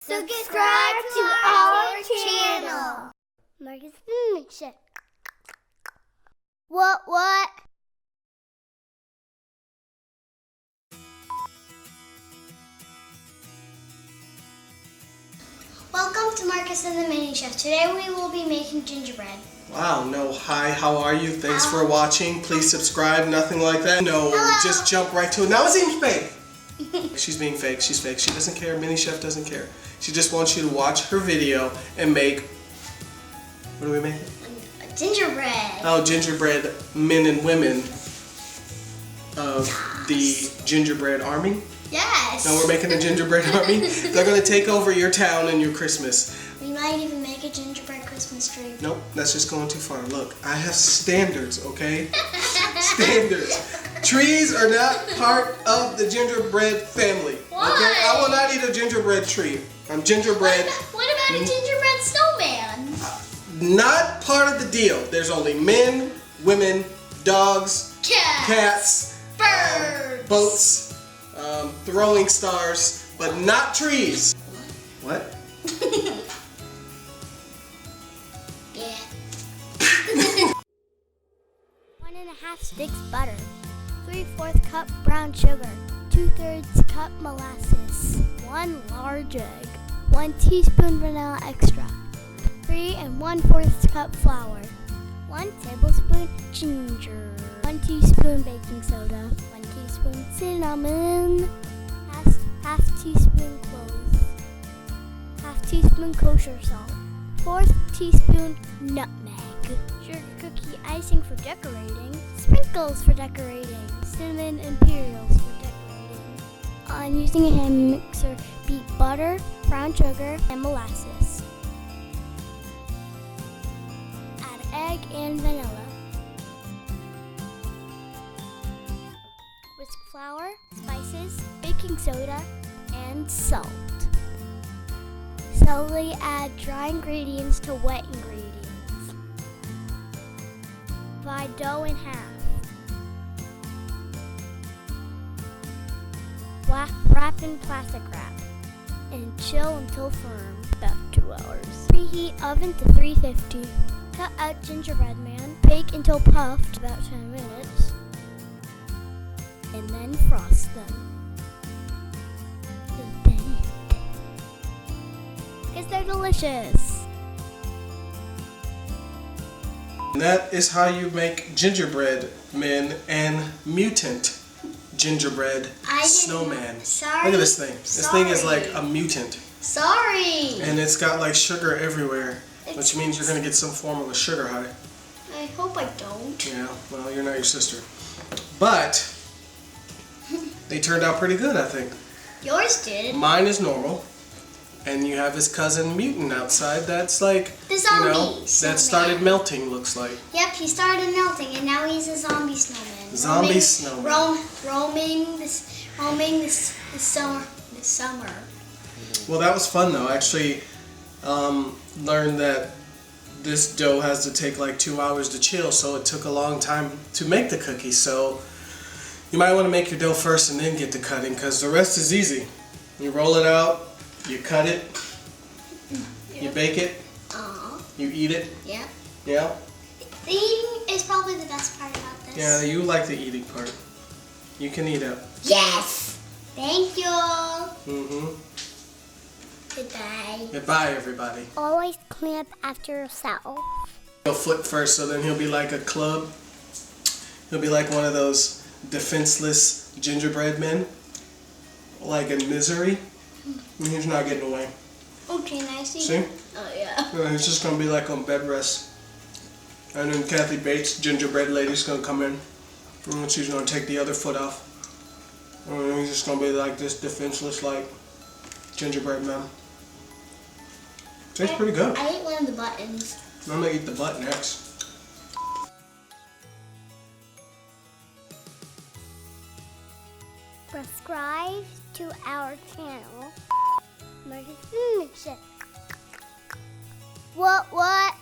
Subscribe to our channel. Marcus Mixer. What? Welcome to Marcus and the Mini Chef. Today we will be making gingerbread. Wow, no, hi, how are you? Thanks for watching. Please subscribe, nothing like that. No, just jump right to it. Now it's even fake. She's being fake, she's fake. She doesn't care, Mini Chef doesn't care. She just wants you to watch her video and make, what do we make? A gingerbread. Oh, gingerbread men and women of the gingerbread army. Yes. Now we're making a gingerbread army. They're going to take over your town and your Christmas. We might even make a gingerbread Christmas tree. Nope, that's just going too far. Look, I have standards, okay? Standards. Trees are not part of the gingerbread family. Why? Okay? I will not eat a gingerbread tree. I'm gingerbread. What about a gingerbread snowman? Not part of the deal. There's only men, women, dogs, cats, birds, boats, throwing stars, but not trees. What? Yeah. 1.5 sticks butter, 3/4 cup brown sugar, 2/3 cup molasses, 1 large egg, 1 teaspoon vanilla extract, 3 1/4 cup flour, 1 tablespoon ginger, 1 teaspoon baking soda, 1 teaspoon cinnamon, half teaspoon cloves, half teaspoon kosher salt, 1/4 teaspoon nutmeg, sugar cookie icing for decorating, sprinkles for decorating, cinnamon imperials for decorating. I'm using a hand mixer. Beat butter, brown sugar, and molasses. Add egg and vanilla. Whisk flour, spices, baking soda, and salt. Slowly add dry ingredients to wet ingredients. Divide dough in half. Wrap in plastic wrap and chill until firm, about 2 hours. Preheat oven to 350. Cut out gingerbread man. Bake until puffed, about 10 minutes. And then frost them. And then eat. Because they're delicious. And that is how you make gingerbread men and mutant gingerbread snowman. Sorry. Look at this thing. This thing is like a mutant. Sorry. And it's got like sugar everywhere, which means you're going to get some form of a sugar high. I hope I don't. Yeah, well, you're not your sister. But they turned out pretty good, I think. Yours did. Mine is normal. And you have his cousin Mutant outside that's like, the zombie that started melting, looks like. Yep, he started melting and now he's a zombie snowman. Zombie snowman. Roaming this summer. Well, that was fun though. I actually learned that this dough has to take like 2 hours to chill, so it took a long time to make the cookies. So you might want to make your dough first and then get to cutting, because the rest is easy. You roll it out, you cut it, you bake it, you eat it. Yeah. Yeah. The eating is probably the best part about this. Yeah, you like the eating part. You can eat it. Yes. Thank you. Goodbye. Goodbye, everybody. Always clean up after yourself. He'll flip first, so then he'll be like a club. He'll be like one of those defenseless gingerbread men, like in Misery. He's not getting away. Okay, nice. See? Oh, yeah. He's just going to be like on bed rest. And then Kathy Bates, gingerbread lady's going to come in. And she's going to take the other foot off. And he's just going to be like this defenseless, like, gingerbread man. Tastes pretty good. I ate one of the buttons. I'm going to eat the butt next. Subscribe to our channel. What?